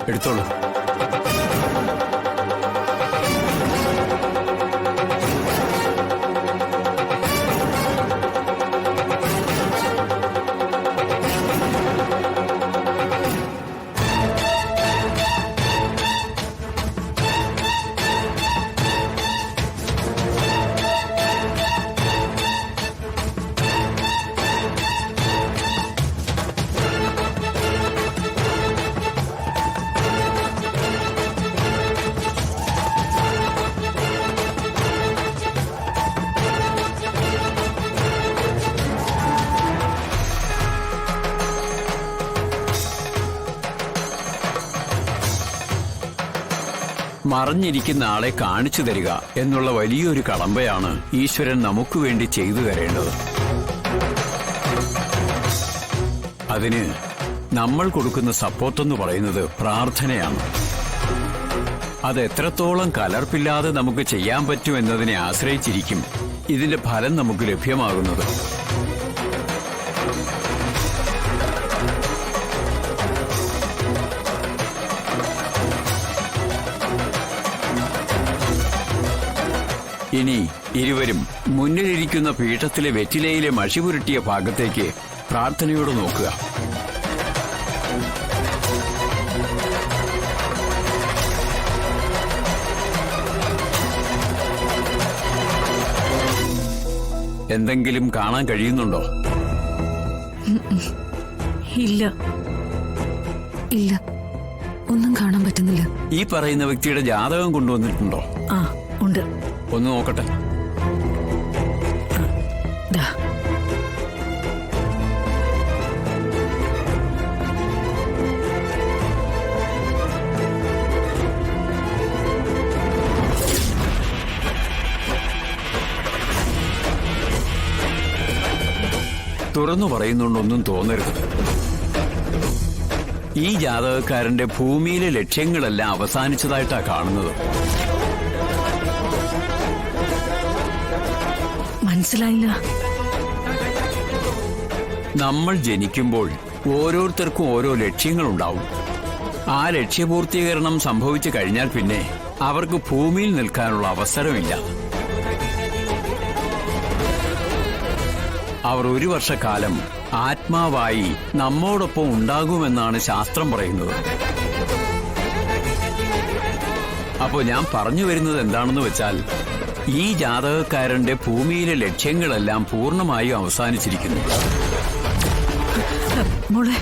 എടുത്തോളൂ. മറഞ്ഞിരിക്കുന്ന ആളെ കാണിച്ചു തരിക എന്നുള്ള വലിയൊരു കടമ്പയാണ് ഈശ്വരൻ നമുക്ക് വേണ്ടി ചെയ്തു തരേണ്ടത്. അതിന് നമ്മൾ കൊടുക്കുന്ന സപ്പോർട്ടെന്ന് പറയുന്നത് പ്രാർത്ഥനയാണ്. അത് എത്രത്തോളം കലർപ്പില്ലാതെ നമുക്ക് ചെയ്യാൻ പറ്റുമെന്നതിനെ ആശ്രയിച്ചിരിക്കും ഇതിന്റെ ഫലം നമുക്ക് ലഭ്യമാകുന്നത്. ഇനി ഇരുവരും മുന്നിലിരിക്കുന്ന പീഠത്തിലെ വെറ്റിലയിലെ മഷി പുരട്ടിയ ഭാഗത്തേക്ക് പ്രാർത്ഥനയോട് നോക്കുക. എന്തെങ്കിലും കാണാൻ കഴിയുന്നുണ്ടോ? ഇല്ല ഇല്ല, ഒന്നും കാണാൻ പറ്റുന്നില്ല. ഈ പറയുന്ന വ്യക്തിയുടെ ജാതകം കൊണ്ടുവന്നിട്ടുണ്ടോ? ആ, ഉണ്ട്. ഒന്ന് നോക്കട്ടെ. തുറന്നു പറയുന്നുണ്ടൊന്നും തോന്നരുത്. ഈ ജാതകക്കാരന്റെ ഭൂമിയിലെ ലക്ഷ്യങ്ങളെല്ലാം അവസാനിച്ചതായിട്ടാ കാണുന്നത്. മനസ്സിലായില്ല. നമ്മൾ ജനിക്കുമ്പോൾ ഓരോരുത്തർക്കും ഓരോ ലക്ഷ്യങ്ങളുണ്ടാവും. ആ ലക്ഷ്യപൂർത്തീകരണം സംഭവിച്ചു കഴിഞ്ഞാൽ പിന്നെ അവർക്ക് ഭൂമിയിൽ നിൽക്കാനുള്ള അവസരമില്ല. അവർ ഒരു വർഷക്കാലം ആത്മാവായി നമ്മോടൊപ്പം ഉണ്ടാകുമെന്നാണ് ശാസ്ത്രം പറയുന്നത്. അപ്പോൾ ഞാൻ പറഞ്ഞു വരുന്നത് എന്താണെന്ന് വെച്ചാൽ, ഈ ജാതകക്കാരന്റെ ഭൂമിയിലെ ലക്ഷ്യങ്ങളെല്ലാം പൂർണ്ണമായും അവസാനിച്ചിരിക്കുന്നു. മോളെ,